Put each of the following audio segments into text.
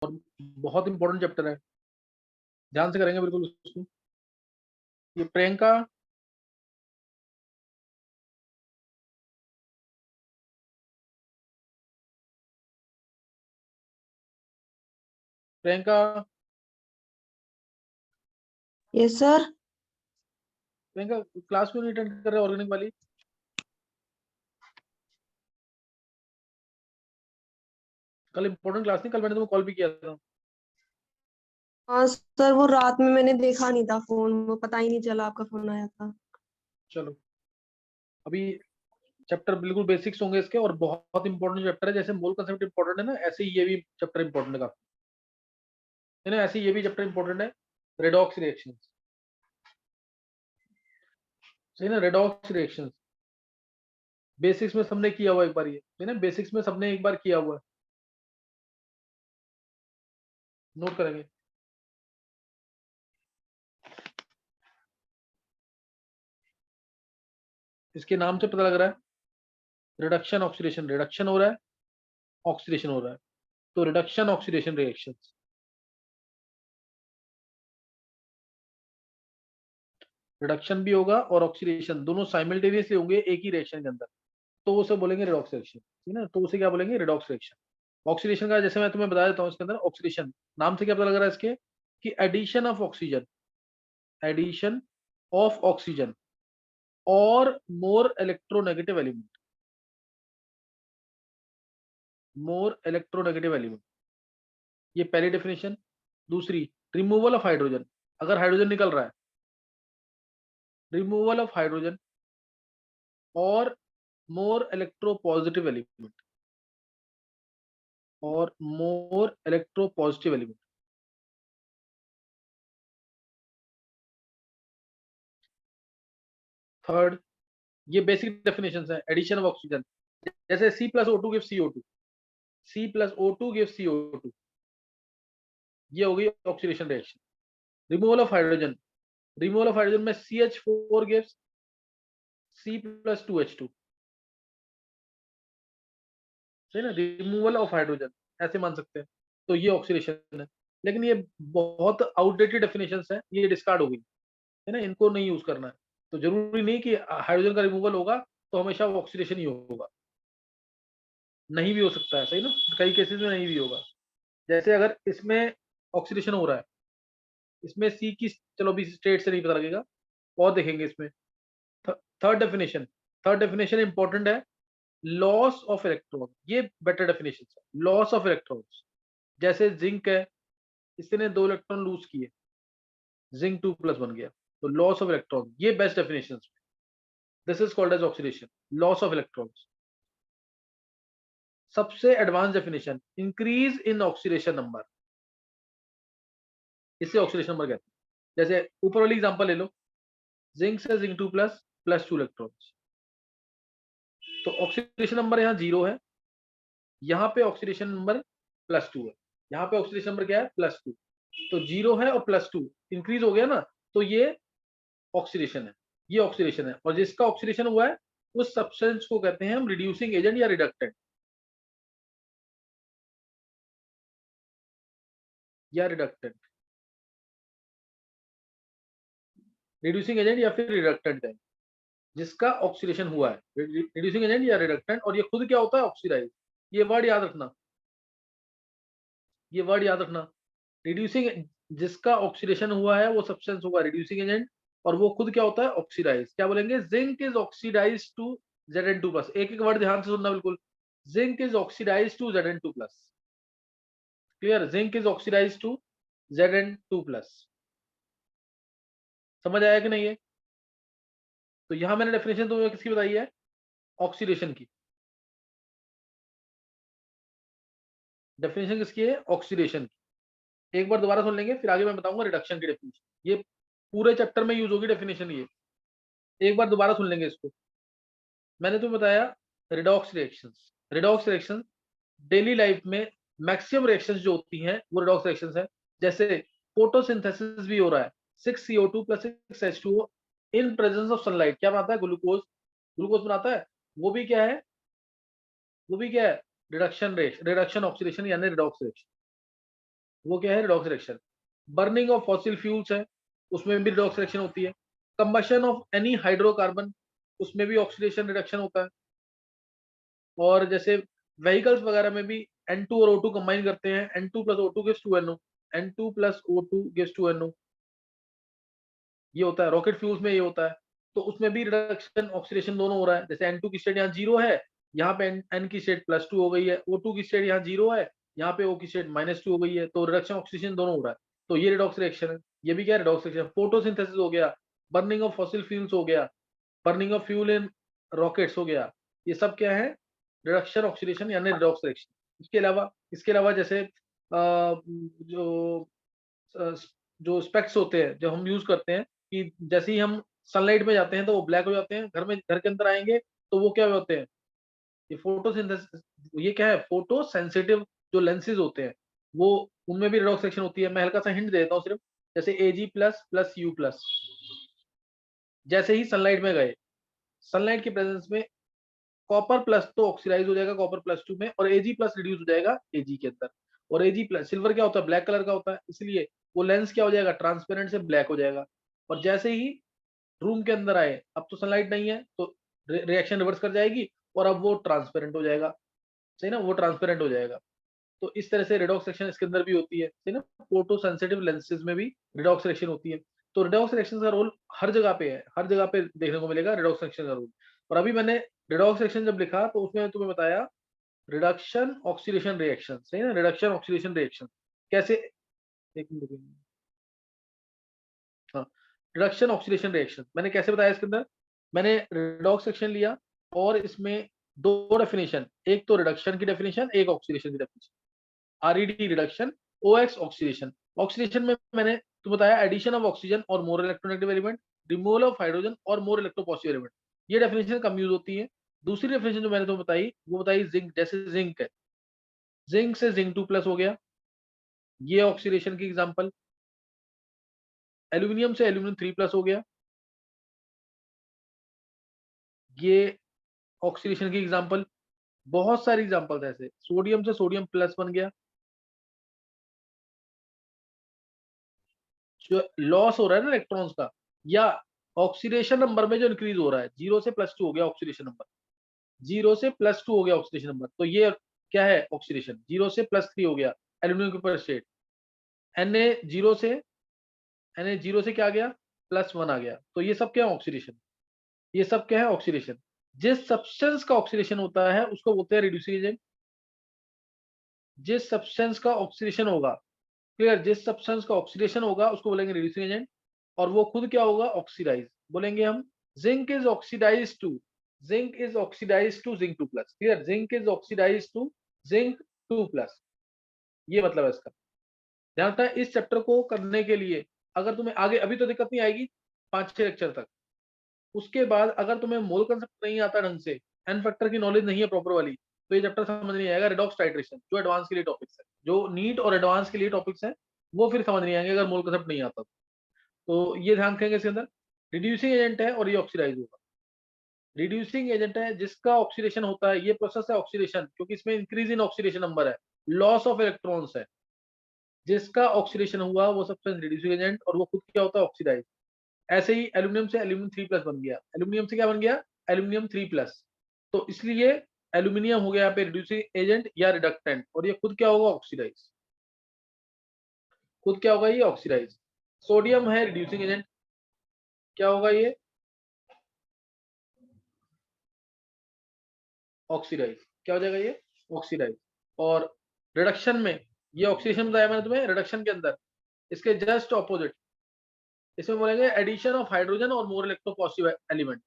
और बहुत important chapter है, ध्यान से करेंगे बिल्कुल उसको। ये Priyanka, Priyanka, yes sir. Priyanka class क्यों नहीं अटेंड कर रहे ऑर्गेनिक वाली? कल इंपॉर्टेंट क्लास नहीं, कल मैंने तुम्हें कॉल भी किया था। हाँ सर, वो रात में मैंने देखा नहीं था फोन, वो पता ही नहीं चला आपका फोन आया था। चलो, अभी चैप्टर बिल्कुल बेसिक्स होंगे इसके, और बहुत इंपॉर्टेंट चैप्टर है। जैसे मोल कंसेप्ट इंपॉर्टेंट है ना, ऐसे ही ये भी चैप्टर इंपॉर्टेंट है काफी, है ना। ऐसे ही ये भी चैप्टर इंपॉर्टेंट है, रेडॉक्स रिएक्शंस, सही ना। रेडॉक्स रिएक्शंस बेसिक्स में सबने किया हुआ एक बार, ये है ना, बेसिक्स में सबने एक बार किया हुआ है, नोट करेंगे। इसके नाम से पता लग रहा है, रिडक्शन ऑक्सीडेशन, रिडक्शन हो रहा है, ऑक्सीडेशन हो रहा है, तो रिडक्शन ऑक्सीडेशन रिएक्शंस। रिडक्शन भी होगा और ऑक्सीडेशन दोनों साइमल्टेनियसली होंगे एक ही रिएक्शन के अंदर, तो उसे बोलेंगे रिडॉक्स रिएक्शन, ठीक है ना। तो उसे क्या बोलेंगे? Redox reaction. ऑक्सीडेशन का जैसे मैं तुम्हें बता देता हूँ, इसके अंदर ऑक्सीडेशन नाम से क्या पता लग रहा है इसके, कि addition of oxygen, addition of oxygen और more electronegative element, more electronegative element, ये पहली डेफिनेशन। दूसरी, रिमूवल ऑफ हाइड्रोजन, अगर हाइड्रोजन निकल रहा है, रिमूवल ऑफ हाइड्रोजन और मोर इलेक्ट्रोपॉजिटिव एलिमेंट, और मोर इलेक्ट्रोपॉजिटिव एलिमेंट। थर्ड, ये बेसिक डेफिनेशन है एडिशन ऑफ ऑक्सीजन, जैसे C plus O2 give CO2, C plus O2 give CO2, ये हो गई oxidation reaction. Removal of hydrogen, removal of hydrogen में CH4 gives C plus 2H2, है ना, removal of hydrogen, ऐसे मान सकते हैं। तो ये ऑक्सीडेशन है, लेकिन ये बहुत आउटडेटेड डेफिनेशन है, ये डिस्कार्ड हो गई, है ना, इनको नहीं यूज करना है। तो जरूरी नहीं कि हाइड्रोजन का रिमूवल होगा तो हमेशा वो ऑक्सीडेशन ही होगा, नहीं भी हो सकता है, सही ना, कई केसेस में नहीं भी होगा। जैसे अगर इसमें ऑक्सीडेशन हो रहा है, इसमें सी की, चलो अभी स्टेट से नहीं पता लगेगा, और देखेंगे इसमें। Third definition, third definition important है, लॉस ऑफ इलेक्ट्रॉन, ये बेटर डेफिनेशन है, लॉस ऑफ इलेक्ट्रॉन्स। जैसे जिंक है, इसने 2 इलेक्ट्रॉन लूज किए, जिंक 2 प्लस बन गया, तो लॉस ऑफ इलेक्ट्रॉन, ये best definition. This is called as oxidation, loss of electrons. सबसे advance definition, increase in oxidation number, इससे ऑक्सीडेशन नंबर कहते हैं। जैसे ऊपर वाली एग्जांपल ले लो, जिंक से जिंक 2 प्लस प्लस 2 इलेक्ट्रॉन्स, तो ऑक्सीडेशन नंबर यहाँ 0 है, यहाँ पे ऑक्सीडेशन नंबर +2 है, यहाँ पे ऑक्सीडेशन नंबर क्या है? +2, तो 0 है और +2 इंक्रीज हो गया ना, तो ये ऑक्सीडेशन है, ये ऑक्सीडेशन है। और जिसका ऑक्सीडेशन हुआ है उस सब्सटेंस को कहते हैं हम रिड्यूसिंग एजेंट या रिडक्टेंट, या रिडक्टेंट, रिड्यूसिंग एजेंट या फिर रिडक्टेंट है, जिसका ऑक्सीडेशन हुआ है, रिड्यूसिंग एजेंट या रिडक्टेंट। और ये खुद क्या होता है? ऑक्सीडाइज। ये वर्ड याद रखना, ये वर्ड याद रखना, रिड्यूसिंग, जिसका ऑक्सीडेशन हुआ है वो सब्सटेंस होगा रिड्यूसिंग एजेंट, और वो खुद क्या होता है? ऑक्सीडाइज। क्या बोलेंगे? Zinc is oxidize to Zn2+, एक एक वर्ड ध्यान से सुनना बिल्कुल, zinc is oxidize to Zn2+, clear? Zinc is oxidize to Zn2+, समझ आया कि नहीं है? तो यहां मैंने डेफिनेशन तुम्हें किसकी बताई है? ऑक्सीडेशन की। डेफिनेशन किसकी है? ऑक्सीडेशन की। एक बार दोबारा सुन लेंगे, फिर आगे मैं बताऊंगा रिडक्शन की डेफिनेशन, ये पूरे चैप्टर में यूज होगी डेफिनेशन ये, एक बार दोबारा सुन लेंगे इसको। मैंने तुम्हें बताया redox reactions, redox reaction daily life में मैक्सिमम रिएक्शंस जो होती हैं वो रिडॉक्स रिएक्शंस है। जैसे फोटोसिंथेसिस भी हो रहा है, 6CO2 + 6H2O in presence of sunlight, क्या बनाता है? ग्लूकोज, ग्लूकोज बनाता है, वो भी क्या है? वो भी क्या है? रिडक्शन ऑक्सीडेशन यानी रिडॉक्स रिएक्शन। वो क्या है, redox reaction. Burning of fossil fuels है, उसमें भी रिडॉक्स रिएक्शन होती है। कंबशन ऑफ एनी हाइड्रोकार्बन, उसमें भी ऑक्सीडेशन रिडक्शन होता है। और जैसे व्हीकल्स वगैरह में भी N2 और O2 कंबाइन करते हैं, N2 plus O2 gives 2NO, N2 plus O2 gives 2NO, ये होता है। रॉकेट फ्यूल्स में ये होता है। तो उसमें भी रिडक्शन ऑक्सीडेशन दोनों हो रहा है। जैसे N2 की स्टेट यहाँ 0 है, यहाँ पे N की स्टेट +2 हो गई है। O2 की स्टेट यहाँ 0 है, यहाँ पे O की स्टेट -2 हो गई है। तो रिडक्शन ऑक्सीडेशन दोनों हो रहा है। तो ये रिडॉक्स रिएक्शन है। ये भी क्या है, रिडॉक्स रिएक्शन। फोटोसिंथेसिस हो गया, बर्निंग ऑफ फॉसिल फ्यूल्स हो गया, burning of fuel in rockets हो गया। ये सब क्या है, रिडक्शन ऑक्सीडेशन यानी रिडॉक्स रिएक्शन। इसके अलावा जैसे जो अ, जो स्पेक्स होते हैं जो हम यूज करते हैं, कि जैसे ही हम सनलाइट में जाते हैं तो वो ब्लैक हो जाते हैं, घर के अंदर आएंगे तो वो क्या होते हैं, ये फोटोसिंथेसिस। ये क्या है, फोटो सेंसिटिव जो लेंसेज होते हैं, वो उनमें भी रिडॉक्स रिएक्शन होती है। मैं हल्का सा हिंट देता हूँ सिर्फ, जैसे Ag plus plus U plus, जैसे ही सनलाइट में गए, सनलाइट के प्रेजेंस में कॉपर प्लस तो ऑक्सीडाइज हो जाएगा कॉपर प्लस 2 में, और Ag प्लस रिड्यूस हो जाएगा Ag के अंदर। और Ag प्लस, सिल्वर क्या होता है, ब्लैक कलर का होता है, इसलिए वो लेंस क्या हो जाएगा, ट्रांसपेरेंट से ब्लैक हो जाएगा। और जैसे ही रूम के अंदर आए, अब तो सनलाइट नहीं है, तो रिएक्शन रिवर्स कर जाएगी और अब वो ट्रांसपेरेंट हो जाएगा। सही ना, वो ट्रांसपेरेंट हो जाएगा। तो इस तरह से रिडॉक्स रिएक्शन इसके अंदर भी होती है, सही ना। फोटो सेंसिटिव लेंसेज में भी रिडॉक्स रिएक्शन होती है। तो रिडॉक्स रिएक्शन का रोल हर जगह पे है, हर जगह पे देखने को मिलेगा रिडॉक्स रिएक्शन का रोल। और अभी मैंने रिडॉक्स रिएक्शन जब लिखा तो उसमें तुम्हें बताया रिडक्शन ऑक्सीडेशन रिएक्शन, सही ना, रिडक्शन ऑक्सीडेशन रिएक्शन कैसे। एक मिनट रुकिए। हाँ, रिडक्शन ऑक्सीडेशन रिएक्शन मैंने कैसे बताया इसके अंदर, मैंने रिडॉक्स सेक्शन लिया और इसमें दो डेफिनेशन, एक तो रिडक्शन की डेफिनेशन, एक ऑक्सीडेशन की definition. RED reduction, OX oxidation. Oxidation में मैंने तो बताया एडिशन ऑफ ऑक्सीजन और more electronegative element, removal of hydrogen और मोर इलेक्ट्रोपॉजिटिव एलिमेंट। ये डेफिनेशन कम यूज होती है। दूसरी डेफिनेशन जो मैंने तुम्हें बताई वो बताई जिंक, जैसे जिंक है, जिंक से Zn2+ हो गया, ये ऑक्सीडेशन की एग्जांपल। एल्यूमिनियम से Al3+ हो गया, ये ऑक्सीडेशन की एग्जांपल। बहुत सारी एग्जांपल्स ऐसे, सोडियम से सोडियम+ बन गया, जो लॉस हो रहा है ना इलेक्ट्रॉन्स का, या ऑक्सीडेशन नंबर में जो इंक्रीज हो रहा है, 0 से +2 हो गया ऑक्सीडेशन नंबर, 0 से +2 हो गया ऑक्सीडेशन नंबर। तो ये क्या है, ऑक्सीडेशन। 0 से +3 हो गया एल्यूमिनियम के ऊपर स्टेट, Na 0 से क्या आ गया, +1 आ गया। तो ये सब क्या है, ऑक्सीडेशन। ये सब क्या है, ऑक्सीडेशन। जिस सब्सटेंस का ऑक्सीडेशन होता है उसको बोलते हैं रिड्यूसिंग एजेंट। जिस सब्सटेंस का ऑक्सीडेशन होगा, क्लियर, जिस सब्सटेंस का ऑक्सीडेशन होगा उसको बोलेंगे रिड्यूसिंग एजेंट। और वो खुद क्या होगा, ऑक्सीडाइज बोलेंगे हम। Zinc is oxidize to, zinc is oxidize to Zn2+, clear, zinc is oxidize to Zn2+। ये मतलब है इसका। ध्यान रखना इस चैप्टर को करने के लिए, अगर तुम्हें आगे अभी तो दिक्कत नहीं आएगी 5-6 लेक्चर तक, उसके बाद अगर तुम्हें मोल कंसेप्ट नहीं आता ढंग से, एन फैक्टर की नॉलेज नहीं है प्रॉपर वाली, तो ये चैप्टर समझ नहीं आएगा। रिडॉक्स टाइट्रेशन जो एडवांस के लिए टॉपिक्स है, जो नीट और एडवांस के लिए टॉपिक्स हैं, वो फिर समझ नहीं आएंगे अगर मोल कंसेप्ट नहीं आता। तो ये ध्यान रखेंगे इसके अंदर। रिड्यूसिंग एजेंट है और ये ऑक्सीडाइज होगा। रिड्यूसिंग एजेंट है जिसका ऑक्सीडेशन होता है, ये प्रोसेस है ऑक्सीडेशन, क्योंकि इसमें इंक्रीज इन ऑक्सीडेशन नंबर है, लॉस ऑफ इलेक्ट्रॉन्स है। जिसका ऑक्सीडेशन हुआ वो सब्सटेंस रिड्यूसिंग एजेंट, और वो खुद क्या होता है, ऑक्सीडाइज। ऐसे ही एल्यूमिनियम से Al3+ बन गया, एल्यूमिनियम से क्या बन गया, Al3+। तो इसलिए एल्यूमिनियम हो गया यहाँ पे रिड्यूसिंग एजेंट या रिडक्टेंट, और ये खुद क्या होगा, ऑक्सीडाइज। खुद क्या होगा, ये ऑक्सीडाइज। सोडियम है रिड्यूसिंग एजेंट, क्या होगा ये, ऑक्सीडाइज। क्या हो जाएगा ये, ऑक्सीडाइज। और रिडक्शन में, ये ऑक्सीडेशन बताया मैंने तुम्हें, रिडक्शन के अंदर इसके जस्ट ऑपोजिट, इसमें बोलेंगे एडिशन ऑफ हाइड्रोजन और more electropositive element,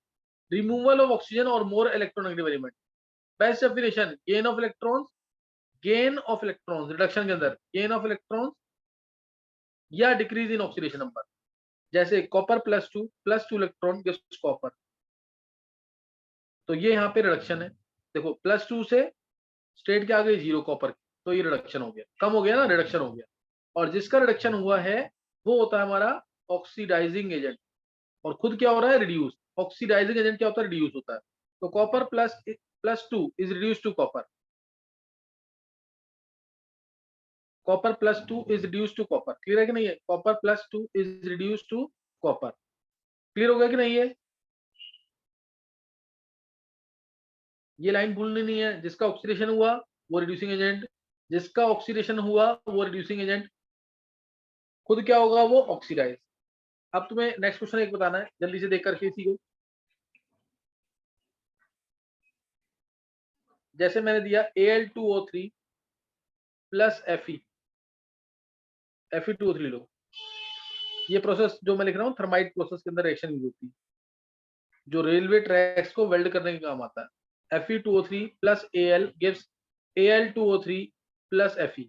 removal of oxygen और more electronegative element. Best definition, gain of electrons, gain of electrons reduction के अंदर, गेन ऑफ इलेक्ट्रॉन्स या डिक्रीज इन ऑक्सीडेशन नंबर। जैसे कॉपर +2 इलेक्ट्रॉन गिव्स कॉपर, तो ये यहाँ पे रिडक्शन है। देखो +2 से स्टेट क्या आ गई, 0 कॉपर की, तो ये रिडक्शन हो गया, कम हो गया ना, रिडक्शन हो गया। और जिसका रिडक्शन हुआ है वो होता है हमारा ऑक्सीडाइजिंग एजेंट, और खुद क्या हो रहा है, रिड्यूस। ऑक्सीडाइजिंग एजेंट क्या होता है, रिड्यूस होता है। तो copper +2 is reduce to copper, copper plus 2 is reduce to copper, clear है कि नहीं है? Copper plus 2 is reduce to copper, clear हो गया कि नहीं है? ये लाइन भूलनी नहीं है, जिसका ऑक्सीडेशन हुआ वो रिड्यूसिंग एजेंट, जिसका ऑक्सीडेशन हुआ वो रिड्यूसिंग एजेंट, खुद क्या होगा? वो ऑक्सीडाइज। अब तुम्हें नेक्स्ट क्वेश्चन एक बताना है, जल्दी से देख करके इसी को। जैसे मैंने दिया Al2O3 प्लस Fe2O3 लो। ये प्रोसेस जो मैं लिख रहा हूँ थर्माइट प्रोसेस के अंदर रिएक्शन यूज होती है, जो रेलवे ट्रैक्स को वेल्ड करने के काम आता है। Fe2O3 plus Al gives Al2O3 plus Fe।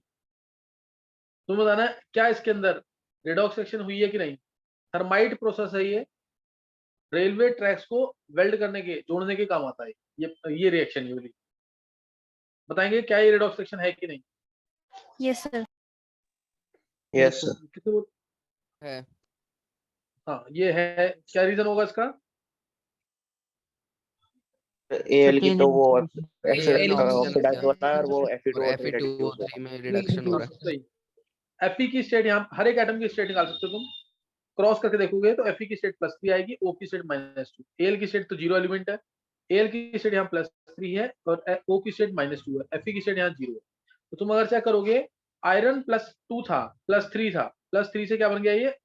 तुम बताना है क्या इसके अंदर रेडॉक्स रिएक्शन हुई है कि नहीं? थर्माइट प्रोसेस है ये, रेलवे ट्रैक्स को वेल्ड करने के, जोड़ने के काम आता है ये रिएक्शन। ये वाली बताएंगे क्या ये रेडॉक्स रिएक्शन है कि नहीं? Yes sir. यस सर किसी को? है। हाँ ये है, क्या रीजन होगा इसका? एल की तो वो AL ऑक्सीडाइज होता है और वो और Fe2O3 रिड्यूस होता Fe2O3 में रिडक्शन हो रहा है। सही। Fe की स्टेट यहाँ हर एक एटम की स्टेट निकाल सकते हो तुम, क्रॉस करके देखोगे तो Fe की स्टेट +3 आएगी, O की स्टेट -2, Al की स्टेट तो 0 एलिमेंट है, Al की स्टेट यहाँ +3 है और O की स्टेट -2 है, Fe की स्टेट यहाँ 0 है। तो तुम अगर चेक करोगे आयरन +2 था, +3 था, +3 से क्या बन गया ये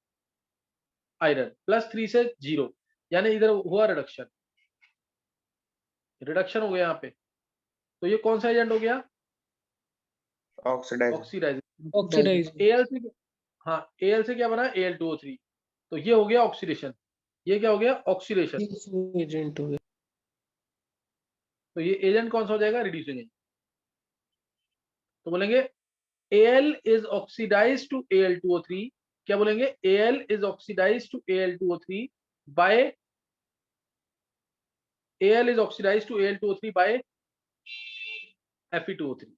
आयरन, +3 से 0, यानी इधर हुआ रिडक्शन, रिडक्शन हो गया यहाँ पे। तो ये कौन सा एजेंट हो गया? Oxidise oxidise. Al से, हाँ Al से क्या बना? Al2O3, तो ये हो गया ऑक्सीडेशन, ये क्या हो गया? ऑक्सीडेशन। एजेंट हो गया। तो ये एजेंट कौन सा हो जाएगा? Reducing agent. तो बोलेंगे Al is oxidized to Al2O3, क्या बोलेंगे? Al is oxidized to Al2O3 by Al is oxidized to Al2O3 by Fe2O3,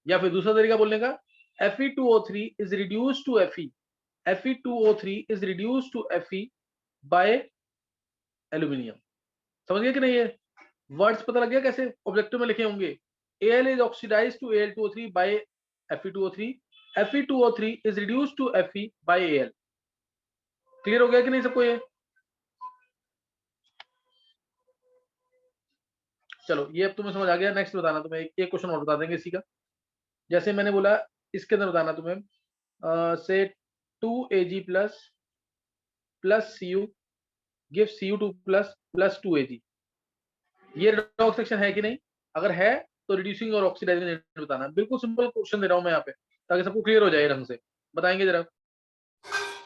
या फिर दूसरा तरीका बोलने का Fe2O3 is reduced to Fe, Fe2O3 is reduced to Fe by aluminium. समझ गए कि नहीं? है वर्ड्स पता लग गया कैसे ऑब्जेक्टिव में लिखे होंगे? Al is oxidized to Al2O3 by Fe2O3, Fe2O3 is reduced to Fe by Al। Clear हो गया कि नहीं सबको ये? चलो ये अब तुम्हें समझ आ गया। नेक्स्ट बताना तुम्हें एक क्वेश्चन और बता देंगे इसी का। जैसे मैंने बोला इसके अंदर बताना तुम्हें से 2Ag plus Cu give Cu2 plus 2Ag। ये रेडॉक्स रिएक्शन है कि नहीं? अगर है तो रिड्यूसिंग और ऑक्सीडाइजिंग एजेंट बताना। बिल्कुल सिंपल क्वेश्चन दे रहा हूं मैं यहाँ पे ताकि सबको क्लियर हो जाए रंग से। बताएंगे जरा।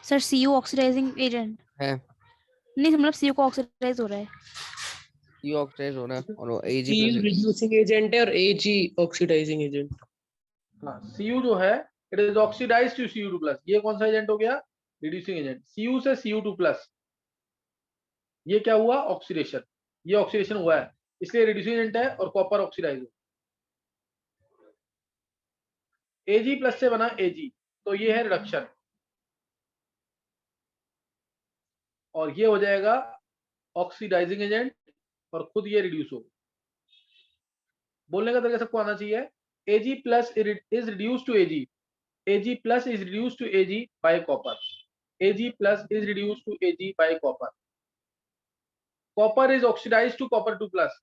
सर Cu ऑक्सीडाइजिंग एजेंट है। नहीं, मतलब Cu को ऑक्सीडाइज हो रहा है। ये ऑक्सीडाइज हो रहा है और Ag Cu रिड्यूसिंग एजेंट है और Ag ऑक्सीडाइजिंग एजेंट। हाँ Cu जो है it is oxidised to Cu2+, ये कौन सा एजेंट हो गया? Reducing agent. Cu से Cu2+, ये क्या हुआ? ऑक्सीडेशन। ये ऑक्सीडेशन हुआ है इसलिए रिड्यूसिंग एजेंट है और कॉपर ऑक्सीडाइज हो। Ag+ से बना Ag, तो ये है रिडक्शन और ये हो जाएगा ऑक्सीडाइजिंग एजेंट और खुद ये रिड्यूस हो। बोलने का तरीका सबको आना चाहिए। Ag+ is reduced to Ag, Ag+ is reduced to Ag by copper, Ag+ is reduced to Ag by copper, copper is oxidized to copper2+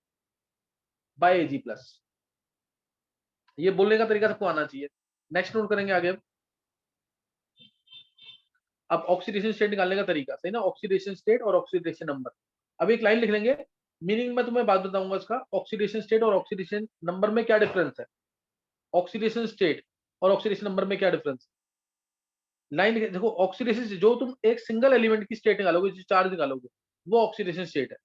by Ag+। ये बोलने का तरीका सबको आना चाहिए। नेक्स्ट नोट करेंगे आगे। अब ऑक्सीडेशन स्टेट निकालने का तरीका सही ना, ऑक्सीडेशन स्टेट और ऑक्सीडेशन नंबर। अब एक लाइन लिख लेंगे, मीनिंग में तुम्हें बात बताऊंगा इसका। ऑक्सीडेशन स्टेट और ऑक्सीडेशन नंबर में क्या डिफरेंस है? ऑक्सीडेशन स्टेट और ऑक्सीडेशन नंबर में क्या डिफरेंस है? लाइन देखो, ऑक्सीडेशन जो तुम एक सिंगल एलिमेंट की स्टेट निकालोगे, जो चार्ज निकालोगे, वो ऑक्सीडेशन स्टेट है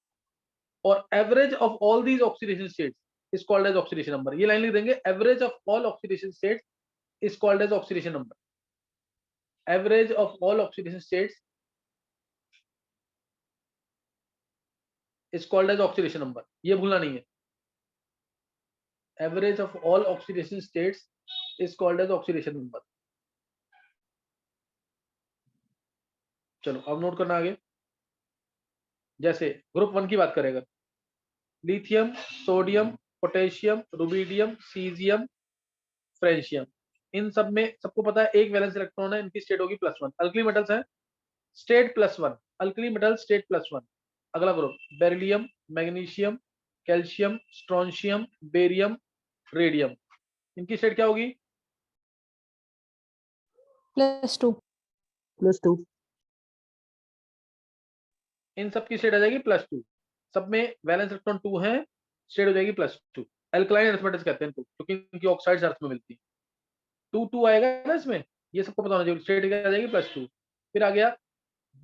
और average of all these oxidation states is called as oxidation number. ये लाइन लिख देंगे, average of all oxidation states is called as oxidation number. Average of all oxidation states is called as oxidation number, ये भूलना नहीं है। Average of all oxidation states is called as oxidation number. चलो अब note करना आगे। जैसे group 1 की बात करेगा, lithium, sodium, potassium, rubidium, caesium, francium, इन सब में सबको पता है एक वैलेंस इलेक्ट्रॉन है, इनकी स्टेट होगी +1। अल्कली मेटल्स है स्टेट +1, अल्कली मेटल स्टेट +1। अगला group beryllium, magnesium, calcium, strontium, barium, radium, इनकी स्टेट क्या होगी? +2। +2। इन सब की स्टेट आ जाएगी +2। सब में वैलेंस इलेक्ट्रॉन 2 है, स्टेट हो जाएगी +2। एल्कलाइन अर्थ मेटल्स कहते हैं इनको, क्योंकि इनकी ऑक्साइड्स अर्थ में मिलती है। 2 2 आएगा ना इसमें, ये सबको पता होना चाहिए। स्टेट क्या आ जाएगी +2। फिर आ गया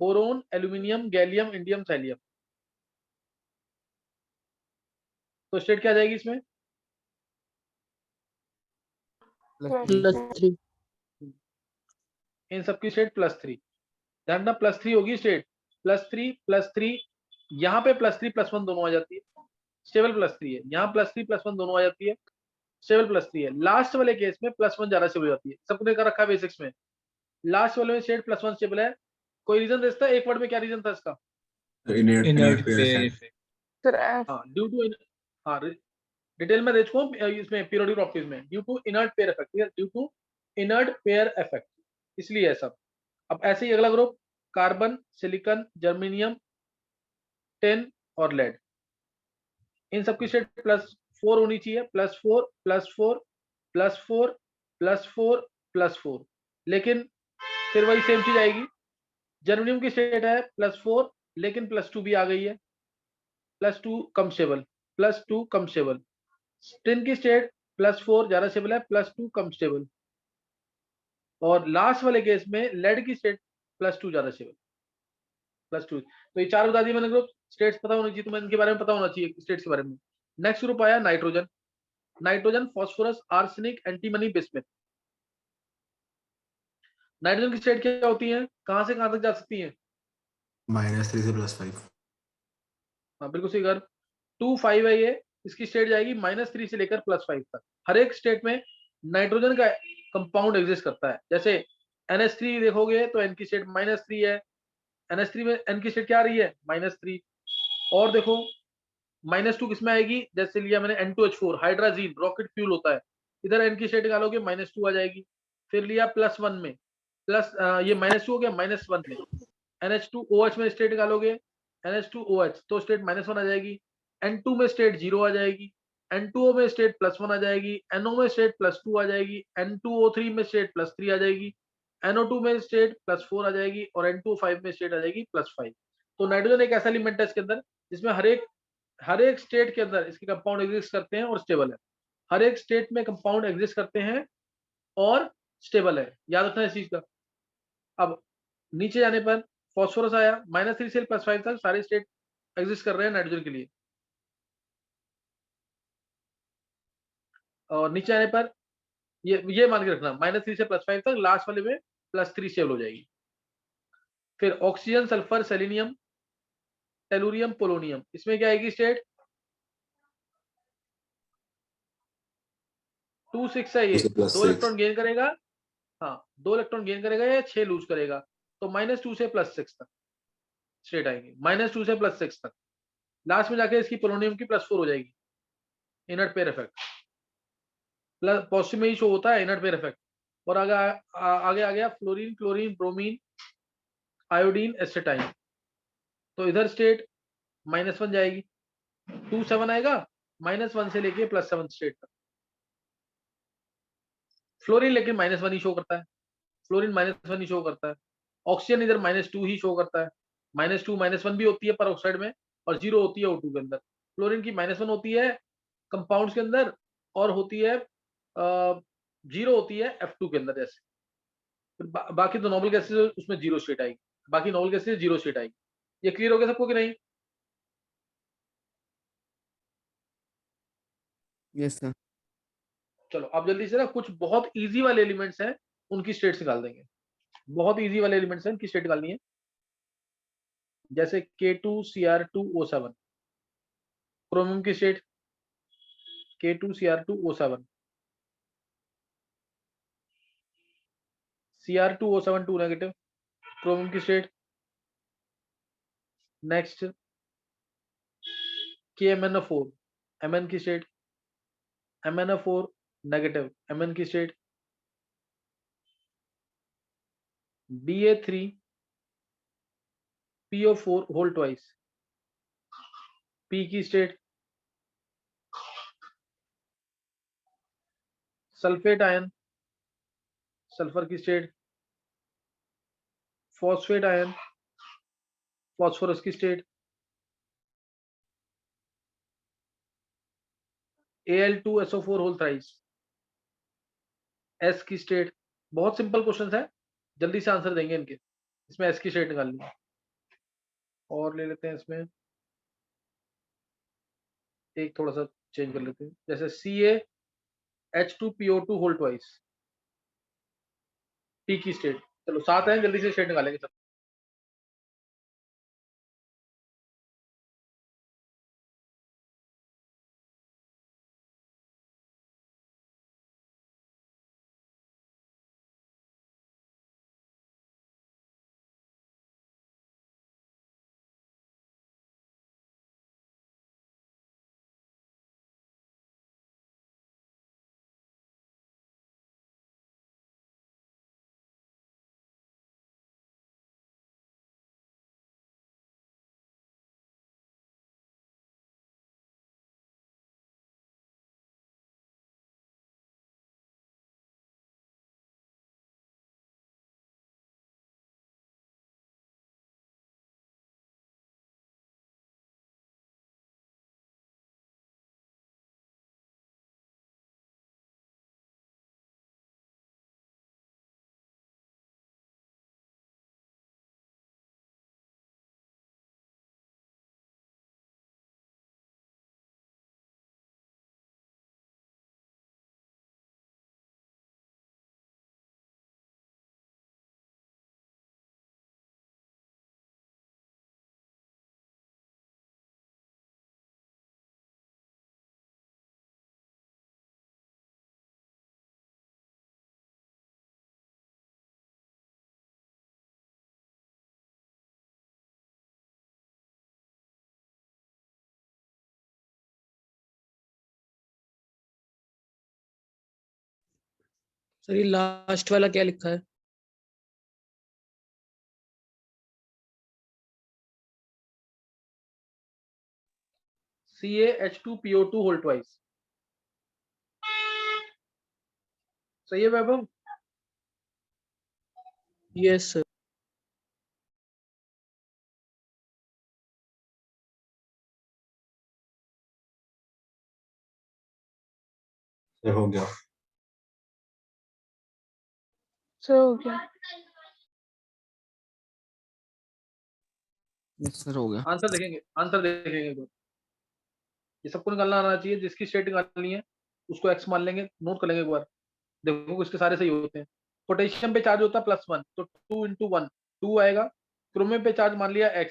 boron, aluminium, gallium, indium, thallium, तो स्टेट क्या आ जाएगी इसमें? +3। इन सबकी स्टेट +3। ध्यान रखना +3 होगी स्टेट, +3 यहाँ पे +3 +1 दोनों आ जाती है, स्टेबल +3 है। यहाँ +3 +1 दोनों आ जाती है, स्टेबल +3 है। लास्ट वाले केस में +1 ज्यादा स्टेबल हो जाती है, सबने कर रखा है बेसिक्स में। लास्ट वाले में स्टेट +1 स्टेबल है। कोई रीजन देता है एक वर्ड में, क्या रीजन था इसका? Inert pair effect. हाँ ड्यू टू, हाँ डिटेल में देखो इसमें पीरियोडिक प्रॉपर्टीज में, due to inert pair effect, due to inert pair effect, इसलिए है सब। अब ऐसे ही अगला group carbon, silicon, germanium, tin और लेड, इन सबकी स्टेट +4 होनी चाहिए, +4 +4 +4 +4 +4। लेकिन फिर वही सेम चीज आएगी, जर्मेनियम की स्टेट है +4 लेकिन +2 भी आ गई है, +2 कम स्टेबल, +2 कम स्टेबल। टिन की स्टेट +4 ज्यादा स्टेबल है, +2 कम स्टेबल। और लास्ट वाले केस में लेड की स्टेट +2 ज्यादा स्टेबल, +2। तो ये 4 बता दिए मैंने ग्रुप, स्टेट्स पता होनी चाहिए, तुम्हें इनके बारे में पता होना चाहिए, स्टेट्स के बारे में। नेक्स्ट ग्रुप आया nitrogen, nitrogen, phosphorus, arsenic, antimony, bismuth. Nitrogen की स्टेट क्या होती है, कहां से कहां तक जा सकती है? -3 से +5। हाँ बिल्कुल सही कर, 2 5 है ये, इसकी स्टेट जाएगी -3 से लेकर +5 तक। हर एक स्टेट में नाइट्रोजन का कंपाउंड एग्जिस्ट करता है। जैसे NH3 देखोगे तो n की स्टेट -3 है, NH3 में n की स्टेट क्या आ रही है? -3। और देखो -2 किसमें आएगी? जैसे लिया मैंने N2H4, हाइड्राजीन, रॉकेट फ्यूल होता है, इधर n की स्टेट निकालोगे -2 आ जाएगी। फिर लिया +1 में, ये -2 हो गया, -1 में NH2OH में स्टेट निकालोगे, NH2OH तो स्टेट -1 आ जाएगी। N2 में स्टेट 0 आ जाएगी, N2O में स्टेट +1 आ जाएगी, NO में स्टेट +2 आ जाएगी, N2O3 में स्टेट +3 आ जाएगी, NO2 में स्टेट +4 आ जाएगी और N2O5 में स्टेट आ जाएगी +5। तो नाइट्रोजन एक ऐसा एलिमेंट है इसके अंदर जिसमें हर एक स्टेट के अंदर इसके कंपाउंड एग्जिस्ट करते हैं और स्टेबल है। हर एक स्टेट में कंपाउंड एग्जिस्ट करते हैं और स्टेबल है, याद रखना इस चीज का। अब नीचे जाने पर फॉस्फोरस आया, -3 से +5 तक सारे स्टेट एग्जिस्ट कर रहे हैं नाइट्रोजन के लिए। और नीचे आने पर ये मान के रखना, -3 से +5 तक, लास्ट वाले में +3 स्टेबल हो जाएगी। फिर oxygen, sulphur, selenium, tellurium, polonium, इसमें क्या आएगी स्टेट? 2 6 है, ये 2 इलेक्ट्रॉन गेन करेगा, हाँ 2 इलेक्ट्रॉन गेन करेगा या 6 लूज करेगा, तो -2 से +6 तक स्टेट आएगी, -2 से +6 तक। लास्ट में जाके इसकी पोलोनियम की +4 हो जाएगी, inert pair effect. Plus positive में ही शो होता है इनर्ट पेयर इफेक्ट। और आगे आगे आ गया फ्लोरीन, क्लोरीन, ब्रोमीन, आयोडीन, एसिटाइन, तो इधर स्टेट -1 जाएगी, 2 7 आएगा, -1 से लेके +7 स्टेट तक। फ्लोरीन लेकिन -1 ही शो करता है, फ्लोरीन -1 ही शो करता है। ऑक्सीजन इधर -2 ही शो करता है, -2 -1 भी होती है पर ऑक्साइड में, और 0 होती है O2 के अंदर। फ्लोरीन की -1 होती है कंपाउंड्स के अंदर, और होती है 0 होती है F2 के अंदर। जैसे बाकी तो नॉर्मल गैसेज उसमें 0 स्टेट आएगी, बाकी नॉर्मल गैसेज 0 स्टेट आएगी। ये क्लियर हो गया सबको कि नहीं? Yes sir. चलो अब जल्दी से ना कुछ बहुत इजी वाले एलिमेंट्स हैं उनकी स्टेट्स निकाल देंगे। बहुत इजी वाले एलिमेंट्स हैं, उनकी स्टेट निकालनी है। जैसे K2Cr2O7, क्रोमियम की state K2Cr2O7, Cr2O7 2 negative, chromium की स्टेट। नेक्स्ट KMnO4, Mn की स्टेट, MnO4 नेगेटिव, Mn की state. Ba3 PO4 whole twice, P की स्टेट, सल्फेट आयन, सल्फर की स्टेट, फॉस्फेट आयन, फॉस्फोरस की state, Al2SO4 whole thrice, S की state. बहुत simple question है, जल्दी से आंसर देंगे इनके। इसमें S की स्टेट निकालनी है। और ले लेते हैं इसमें एक थोड़ा सा चेंज कर लेते हैं, जैसे CaH2PO2 होल ट्वाइस, T की स्टेट। चलो 7 है, जल्दी से स्टेट निकालेंगे सब। सर ये लास्ट वाला क्या लिखा है? CaH2PO2 whole twice. सही है वैभव? Yes sir. सर हो गया। सर हो गया। यस सर हो गया। आंसर देखेंगे, आंसर देखेंगे एक बार। ये सबको निकालना आना चाहिए, जिसकी स्टेट निकालनी है उसको एक्स मान लेंगे, नोट कर लेंगे एक बार। देखो इसके सारे सही होते हैं। पोटेशियम पे चार्ज होता है +1, तो 2 × 1 2 आएगा। क्रोमियम पे चार्ज मान लिया x,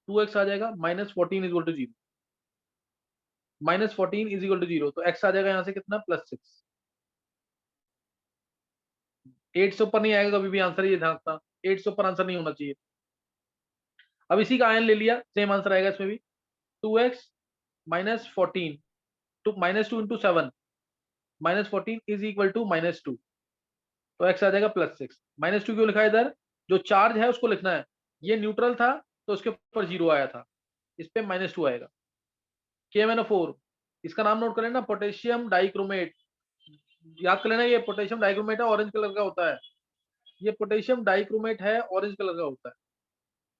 2x आ जाएगा। -14 = 0, -14 = 0, तो x आ जाएगा यहाँ से कितना, +6। 8 से ऊपर नहीं आएगा कभी भी आंसर, ये ध्यान रखना। 8 से ऊपर आंसर नहीं होना चाहिए। अब इसी का आयन ले लिया, सेम आंसर आएगा इसमें भी। 2x -14 to -2 × 7 -14 = -2, तो x आ जाएगा +6। -2 क्यों लिखा है इधर? जो चार्ज है उसको लिखना है। ये न्यूट्रल था तो उसके ऊपर 0 आया था, इस पे -2 आएगा। KMnO4, इसका नाम नोट करें ना, पोटेशियम डाइक्रोमेट। याद कर लेना, ये पोटेशियम डाइक्रोमेट है, ऑरेंज कलर का होता है। ये पोटेशियम डाइक्रोमेट है, ऑरेंज कलर का होता है।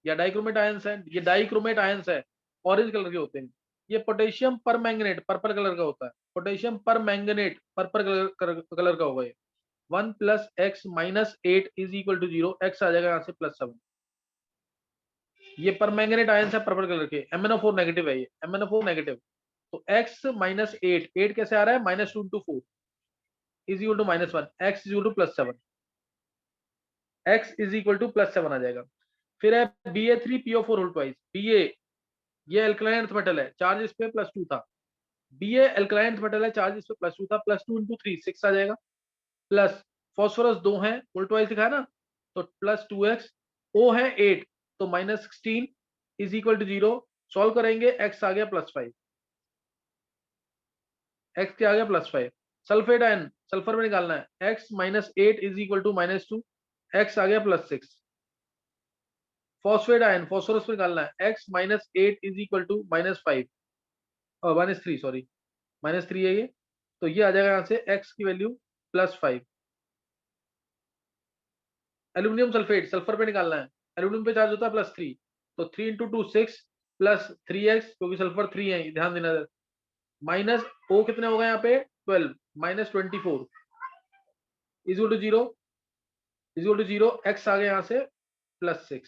या डाइक्रोमेट आयंस है, ये डाइक्रोमेट आयंस है, ऑरेंज कलर के होते हैं। ये पोटेशियम परमैंगनेट पर्पल कलर का होता है। पोटेशियम परमैंगनेट पर्पल कलर का होगा ये। 1 + x - 8 = 0, x आ जाएगा यहाँ से +7। ये परमैंगनेट आयंस है पर्पल कलर के। MnO4 नेगेटिव है, ये MnO4 नेगेटिव। तो x - 8, 8 कैसे आ रहा है, -2 × 4 = -1, x = +7, x = +7 आ जाएगा। फिर है Ba3PO4 होल ट्वाइस। Ba ये अल्कलाइन अर्थ मेटल है, चार्ज इस पे +2 था। Ba अल्कलाइन अर्थ मेटल है, चार्ज इस पे +2 था। +2 × 3 6 आ जाएगा। प्लस फॉस्फोरस 2 है, होल ट्वाइस लिखा है ना, तो +2x। O है 8, तो -16 = 0। सॉल्व करेंगे, x आ गया +5, x क्या आ गया +5। सल्फेट आयन, सल्फर में निकालना है। x - 8 = -2, x आ गया +6। फॉस्फेट आयन, फॉस्फोरस पे निकालना है, x -8 इज इक्वल टू -5 और -3, सॉरी -3 है ये, तो ये आ जाएगा यहाँ से x की वैल्यू +5। एल्यूमिनियम सल्फेट, सल्फर पे निकालना है, एल्यूमिनियम पे चार्ज होता है +3, तो 3 × 2 6 +3x, क्योंकि सल्फर 3 है, ध्यान देना। माइनस ओ कितने हो गए यहाँ पे 12 -24 इज टू 0, x आ गया यहाँ से +6।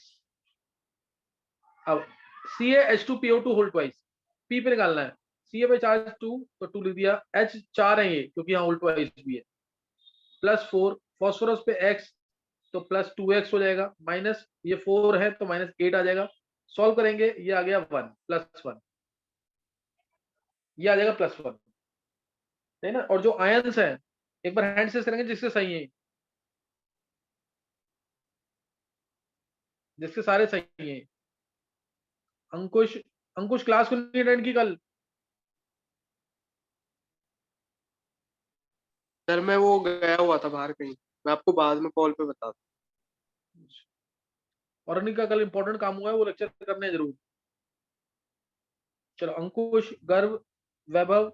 अब CaH2PO2 होल ट्वाइस, P पे निकालना है, Ca पे चार्ज 2 तो 2 लिख दिया, H 4 है ये क्योंकि यहाँ होल ट्वाइस भी है, +4 फॉस्फोरस पे X तो +2x हो जाएगा, माइनस ये 4 है तो -8 आ जाएगा। सॉल्व करेंगे, ये आ गया 1 +1, ये आ जाएगा +1 है ना। और जो आयंस हैं एक बार हैंड से करेंगे जिससे सही है, जिसके सारे सही हैं। अंकुश, अंकुश क्लास को नहीं अटेंड की कल? सर मैं वो गया हुआ था बाहर कहीं, मैं आपको बाद में कॉल पे बता दूं। और का कल इंपॉर्टेंट काम हुआ है, वो लेक्चर करने जरूर। चलो, अंकुश, गर्व, वैभव,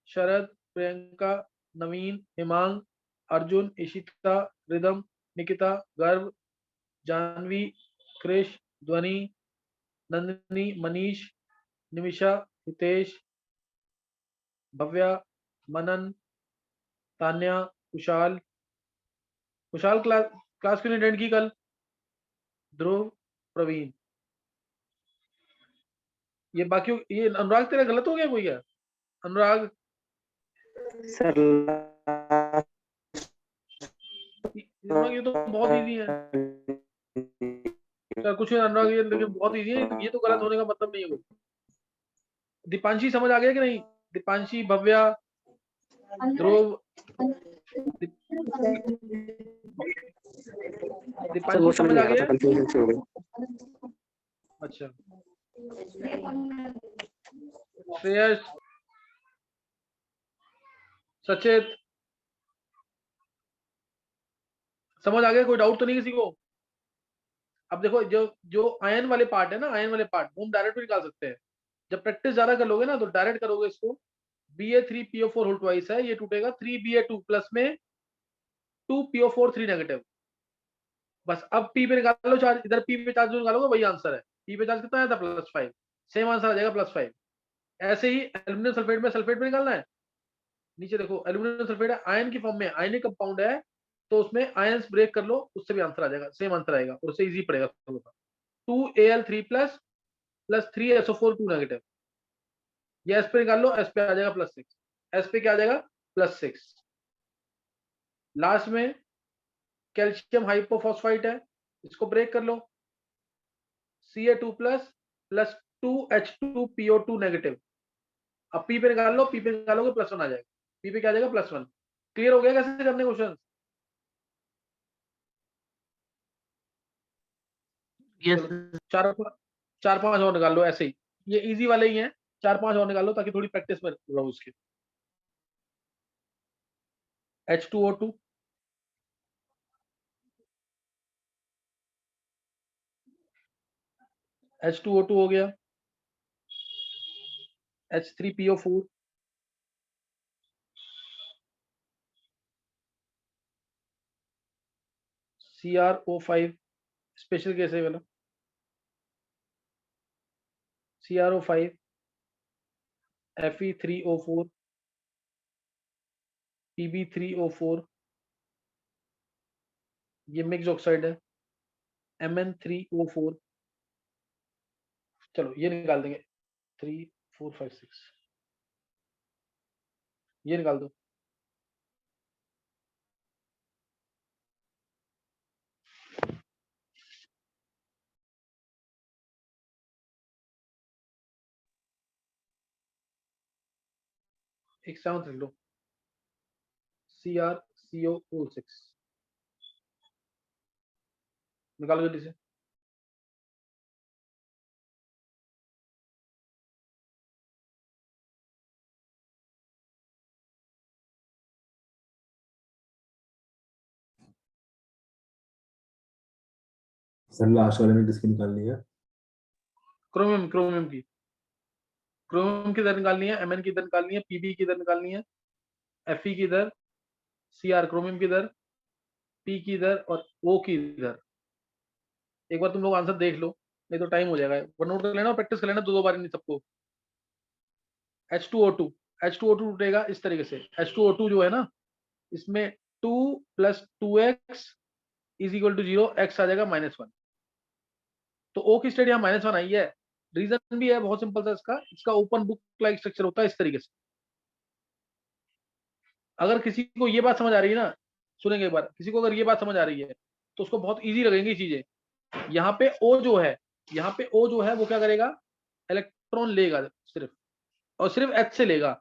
शरद, प्रियंका, नवीन, हिमांग, अर्जुन, इशिता, रिदम, निकिता, गर्व, जानवी, क्रिश, ध्वनि, नंदिनी, मनीष, निमिषा, हितेश, भव्या, मनन, तान्या, कुशाल। कुशाल क्लास क्यों नहीं अटेंड की कल? ध्रुव, प्रवीण, ये बाकी, ये अनुराग तेरा गलत हो गया कोई? क्या अनुराग? सर अनुराग ये तो बहुत इजी है। चल कुछ नहीं अनुराग, ये लेकिन बहुत इजी है, ये तो गलत होने का मतलब नहीं है कोई। दीपांशी समझ आ गया कि नहीं? दीपांशी, भव्या, ध्रुव, दीपांशी समझ आ गया? कंफ्यूजन से हो गई। अच्छा, श्रेयस, सचेत, समझ आ गया? कोई डाउट तो नहीं किसी को? अब देखो, जो आयन वाले पार्ट है ना, आयन वाले पार्ट वो हम डायरेक्ट भी निकाल सकते हैं। जब प्रैक्टिस ज्यादा कर लोगे ना तो डायरेक्ट करोगे इसको। Ba3PO4 होल ट्वाइस है, ये टूटेगा 3Ba2 प्लस में 2PO4 3 नेगेटिव। बस अब P पे निकाल लो चार्ज, इधर P पे चार्ज जो निकालोगे वही आंसर है। P पे चार्ज कितना आया था +5, सेम आंसर आ जाएगा +5। ऐसे ही एल्यूमिनियम सल्फेट में, सल्फेट पे निकालना है, नीचे देखो एल्यूमिनियम सल्फेट है, आयन की फॉर्म में, आयनिक कंपाउंड है, तो उसमें आयंस ब्रेक कर लो, उससे भी आंसर आ जाएगा, सेम आंसर आएगा, और उससे इजी पड़ेगा। 2Al3 प्लस 3SO4 2 नेगेटिव, ये एस पे निकाल लो, एस पे आ जाएगा +6, एस पे क्या आ जाएगा +6। लास्ट में कैल्शियम हाइपोफॉस्फाइट है, इसको ब्रेक कर लो, Ca2 प्लस 2H2PO2 नेगेटिव। अब P पे निकाल लो, P पे निकालोगे +1 आ जाएगा, P पे क्या आ जाएगा +1। क्लियर हो गया कैसे करने क्वेश्चन? यस चार चार पांच और निकाल लो ऐसे ही, ये इजी वाले ही हैं, 4-5 और निकाल लो ताकि थोड़ी प्रैक्टिस में रहो उसकी। H2O2, H2O2 हो गया, H3PO4, CrO5, स्पेशल केस है वाला, CrO5, Fe3O4, Pb3O4, ये मिक्स ऑक्साइड है, Mn3O4। चलो ये निकाल देंगे, 3 4 5 6, ये निकाल दो। एक 7 लिख लो, CrCO6, निकालो जल्दी से। सर लास्ट वाले में किसकी निकालनी है? क्रोमियम की दर निकालनी है, Mn की दर निकालनी है, Pb की दर निकालनी है, Fe की दर, Cr क्रोमियम की दर, P की दर और O की दर। एक बार तुम लोग आंसर देख लो, नहीं तो टाइम हो जाएगा। वन नोट कर लेना, प्रैक्टिस कर लेना दो बार नहीं सबको। H2O2 टूटेगा इस तरीके से। H2O2 जो है ना, इसमें 2 + 2x is equal to 0, x आ जाएगा -1। तो O की स्टेट यहाँ -1 आई है। रीजन भी है बहुत सिंपल सा इसका ओपन बुक लाइक स्ट्रक्चर होता है इस तरीके से। अगर किसी को ये बात समझ आ रही है ना, सुनेंगे एक बार, किसी को अगर ये बात समझ आ रही है तो उसको बहुत इजी लगेंगी चीजें। यहाँ पे O जो है वो क्या करेगा, इलेक्ट्रॉन लेगा सिर्फ और सिर्फ H से लेगा,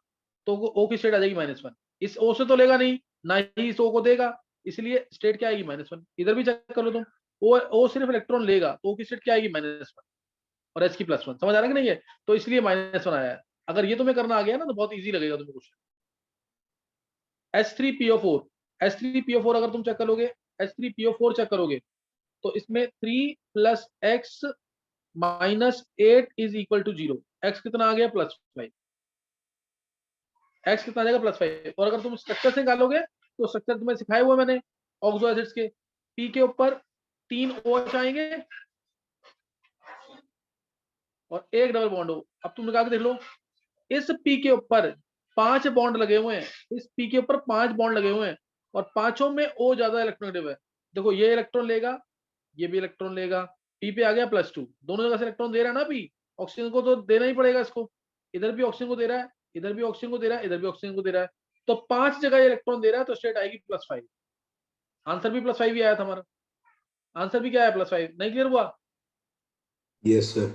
तो O की स्टेट आ जाएगी -1। इस O से तो लेगा नहीं, ना ही इस O को देगा, इसलिए स्टेट क्या आएगी -1। इधर भी चेक कर लो तुम, O सिर्फ इलेक्ट्रॉन लेगा तो O की स्टेट क्या आएगी -1 और H की +1। समझ आ रहा है कि नहीं है? तो इसलिए -1 आया है। अगर ये तुम्हें करना आ गया ना तो बहुत इजी लगेगा तुम्हें क्वेश्चन। H3PO4 अगर तुम चेक करोगे, H3PO4 चेक करोगे तो इसमें 3 + x - 8 is equal to 0। x कितना आ गया, +5। x कितना आ जाएगा, +5। और अगर तुम स्ट्रक्चर से निकालोगे तो स्ट्रक्चर तुम्हें सिखाया हुआ मैंने ऑक्सो एसिड्स के। P के ऊपर 3 OH आएंगे और एक डबल बॉन्ड हो। अब तुम निकाल के देख लो, इस P के ऊपर 5 बॉन्ड लगे हुए हैं, इस P के ऊपर 5 बॉन्ड लगे हुए हैं और पांचों में O ज्यादा इलेक्ट्रोनेगेटिव है। देखो ये इलेक्ट्रॉन लेगा, ये भी इलेक्ट्रॉन लेगा, P पे आ गया +2। दोनों जगह से इलेक्ट्रॉन दे रहा है ना P, ऑक्सीजन को तो देना ही पड़ेगा इसको। इधर भी ऑक्सीजन को दे रहा है, इधर भी ऑक्सीजन को दे रहा है, इधर भी ऑक्सीजन को दे रहा है, तो 5 जगह इलेक्ट्रॉन दे रहा है, तो स्टेट आएगी +5। आंसर भी +5 ही आया था हमारा। आंसर भी क्या है, +5। नहीं क्लियर हुआ? Yes sir.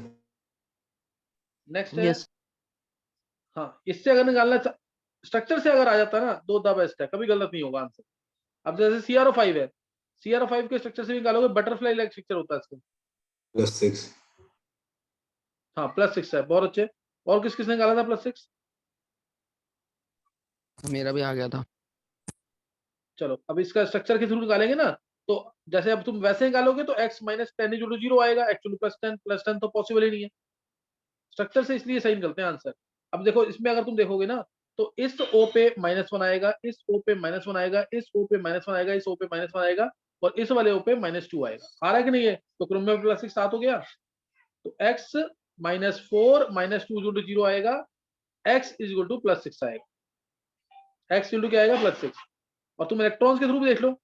नेक्स्ट है, हाँ इससे अगर निकालना, स्ट्रक्चर से अगर आ जाता है ना तो द बेस्ट है, कभी गलत नहीं होगा आंसर। अब जैसे CrO5 है, CrO5 के स्ट्रक्चर से भी निकालोगे, बटरफ्लाई लाइक स्ट्रक्चर होता है इसका। +6। हाँ +6 है, बहुत अच्छे। और किसने निकाला था +6? मेरा भी आ गया था। चलो अब इसका स्ट्रक्चर के थ्रू निकालेंगे ना, तो जैसे अब तुम वैसे निकालोगे तो x - 10 = 0 आएगा। एक्चुअली +10 तो पॉसिबल ही नहीं है स्ट्रक्चर से, इसलिए सही निकलते हैं आंसर। अब देखो इसमें अगर तुम देखोगे ना तो इस O पे -1 आएगा, इस O पे -1 आएगा, इस O पे -1 आएगा, इस O पे -1 आएगा और इस वाले O पे -2 आएगा। आ रहा है कि नहीं है? तो क्रोमियम +6 7 हो गया, तो x - 4 - 2 = 0 आएगा, x = +6 आएगा। x = क्या आएगा, +6। और तुम इलेक्ट्रॉन्स के थ्रू भी देख लो,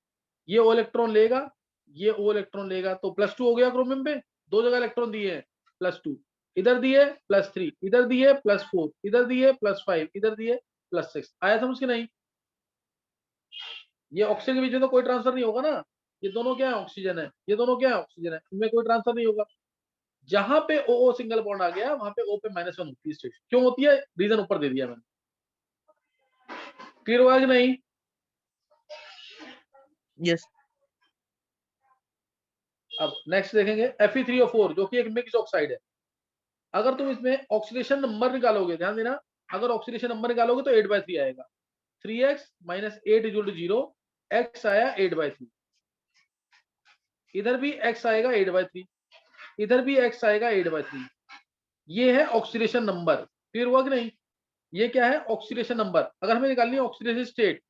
ये O इलेक्ट्रॉन लेगा, ये O इलेक्ट्रॉन लेगा, तो +2 हो गया क्रोमियम पे। दो जगह इलेक्ट्रॉन दिए हैं, +2 इधर दिए, +3 इधर दिए, +4 इधर दिए, +5 इधर दिए, +6। आया समझ के नहीं? ये ऑक्सीजन के बीच में तो कोई ट्रांसफर नहीं होगा ना, ये दोनों क्या है, ऑक्सीजन है, ये दोनों क्या है, ऑक्सीजन है, इनमें कोई ट्रांसफर नहीं होगा। जहां पे O सिंगल बॉन्ड आ गया वहां पे O पे -1 होती है स्टेट। क्यों होती है, रीजन ऊपर दे दिया मैंने। क्लियर हुआ कि नहीं? Yes. अब नेक्स्ट देखेंगे Fe3O4 जो कि एक मिक्स्ड ऑक्साइड है। अगर तुम इसमें ऑक्सीडेशन नंबर निकालोगे, ध्यान देना, अगर ऑक्सीडेशन नंबर निकालोगे तो 8/3 आएगा। 3x - 8 = 0, x आया 8/3, इधर भी x आएगा 8/3, इधर भी x आएगा 8/3। ये है ऑक्सीडेशन नंबर। क्लियर हुआ कि नहीं? ये क्या है, ऑक्सीडेशन नंबर। अगर हमें निकालनी है ऑक्सीडेशन स्टेट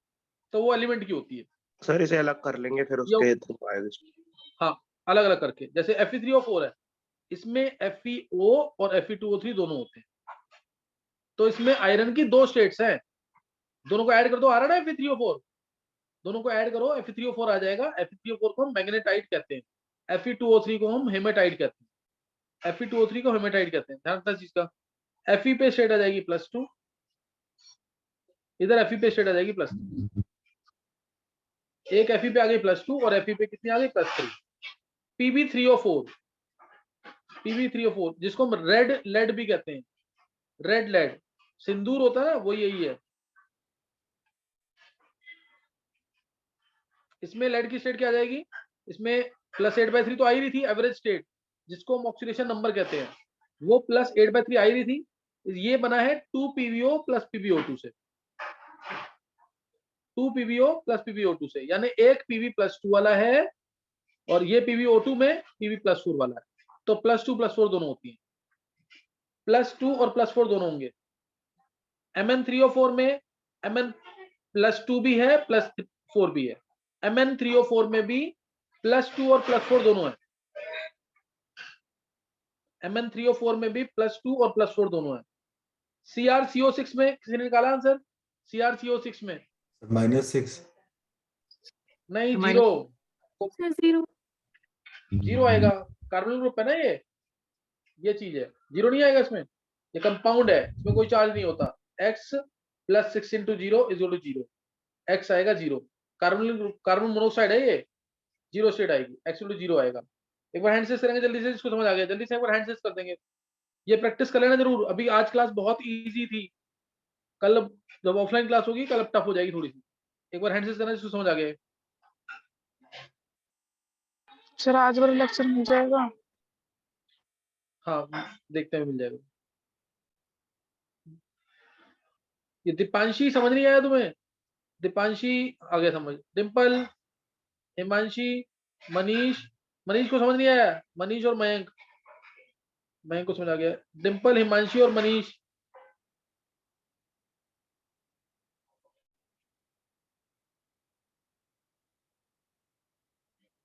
तो वो एलिमेंट की होती है। सर इसे अलग कर लेंगे फिर उसके थ्रू आएगा। हाँ अलग अलग करके, जैसे Fe3O4 है, इसमें FeO और Fe2O3 दोनों होते हैं। तो इसमें आयरन की 2 स्टेट्स हैं, दोनों को ऐड कर दो, आ रहा है ना Fe3O4, दोनों को ऐड करो, Fe3O4 आ जाएगा। Fe3O4 को हम मैग्नेटाइट कहते हैं, Fe2O3 को हम हेमेटाइट कहते हैं, Fe2O3 को हेमेटाइट कहते हैं। ध्यान रखना चीज का। Fe पे स्टेट आ जाएगी +2, इधर Fe पे स्टेट आ जाएगी +3। एक Fe पे आ गई +2 और Fe पे कितनी आ गई, +3। Pb3O4 जिसको हम रेड लेड भी कहते हैं, रेड लेड सिंदूर होता है ना, वो यही है। इसमें लेड की स्टेट क्या आ जाएगी, इसमें +8/3 तो आ ही रही थी एवरेज स्टेट, जिसको हम ऑक्सीडेशन नंबर कहते हैं, वो +8/3 आ ही रही थी। ये बना है 2PbO + PbO2 से, 2PbO + PbO2 से, यानी एक Pb +2 वाला है और ये PbO2 में Pb+4 वाला है, तो +2 +4 दोनों होती हैं, +2 और +4 दोनों होंगे। Mn3O4 में Mn+2 भी है +4 भी है, Mn3O4 में भी +2 और +4 दोनों है, Mn3O4 में भी +2 और +4 दोनों है। CrCO6 में किसी ने निकाला आंसर? CrCO6 में -6 नहीं, Minus- 0 0 आएगा, कार्बोनिल ग्रुप है ना ये चीज है, 0 नहीं आएगा इसमें, ये कंपाउंड है, इसमें कोई चार्ज नहीं होता। x + 6 × 0 = 0, x आएगा 0, कार्बन मोनोऑक्साइड है ये, 0 स्टेट आएगी, x = 0 आएगा। एक बार हैंडसेस करेंगे जल्दी से, इसको समझ आ गया, जल्दी से एक बार हैंडसेस कर देंगे, ये प्रैक्टिस कर लेना जरूर। अभी आज क्लास बहुत इजी थी, कल जब ऑफलाइन क्लास होगी कल टफ हो जाएगी थोड़ी सी। एक बार हैंडसेस करना जिसको समझ आ गया। सर आज वाला लेक्चर मिल जाएगा? हाँ देखते हैं मिल जाएगा। ये दीपांशी समझ नहीं आया तुम्हें? दीपांशी आ गया समझ, डिम्पल, हिमांशी, मनीष को समझ नहीं आया? मनीष और मयंक को समझ आ गया, डिम्पल, हिमांशी और मनीष